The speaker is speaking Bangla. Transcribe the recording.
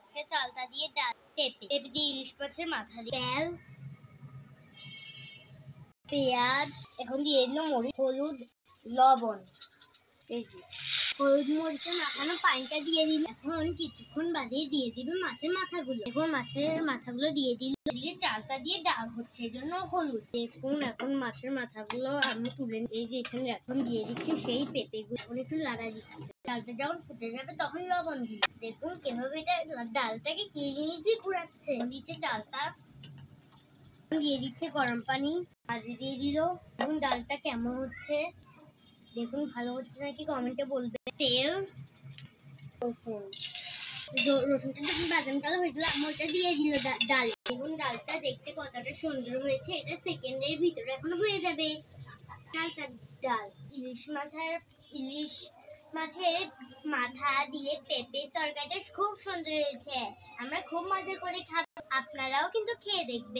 আজকে চালতা দিয়ে ডাল, পেঁপে দিয়ে ইলিশ মাছের মাথা দিয়ে তেল, পেঁয়াজ, এখন দিয়ে দিল মরিচ, হলুদ, লবণ। এই যে হলুদ মরিচের মাখানো পানিটা দিয়ে দিল। এখন কিছুক্ষণ বাদে দিয়ে দিবে মাছের মাথাগুলো। এখন মাছের মাথাগুলো দিয়ে দিল। দিয়ে চালতা দিয়ে ডাল হচ্ছে, এই জন্য হলুদ। দেখুন এখন মাছের মাথাগুলো আমি তুলে এই যে এখানে এখন দিয়ে দিচ্ছি সেই পেঁপেগুলো। এখন একটু লাড়া দিচ্ছে। ডালটা যখন ফুটে যাবে তখন লবণ দিল। দেখুন কিভাবে এটা ডালটাকে কি জিনিস দিয়ে ঘুরাচ্ছে। দিচ্ছে চালতা, দিয়ে দিচ্ছে গরম পানি, ভাজি দিয়ে দিল। এখন ডালটা কেমন হচ্ছে দেখুন, ভালো হচ্ছে নাকি কমেন্টে বলবে। তেল, রসুনটা যখন বাদাম কালার হয়েছিল আমি ওটা দিয়ে দিল ডাল। দেখুন ডালটা দেখতে কতটা সুন্দর হয়েছে। এটা সেকেন্ডের ভিতরে এখন হয়ে যাবে। ডাল ইলিশ মাছের মাথা দিয়ে পেঁপে তরকারিটা খুব সুন্দর হয়েছে। আমরা খুব মজা করে খাবো, আপনারাও কিন্তু খেয়ে দেখবেন।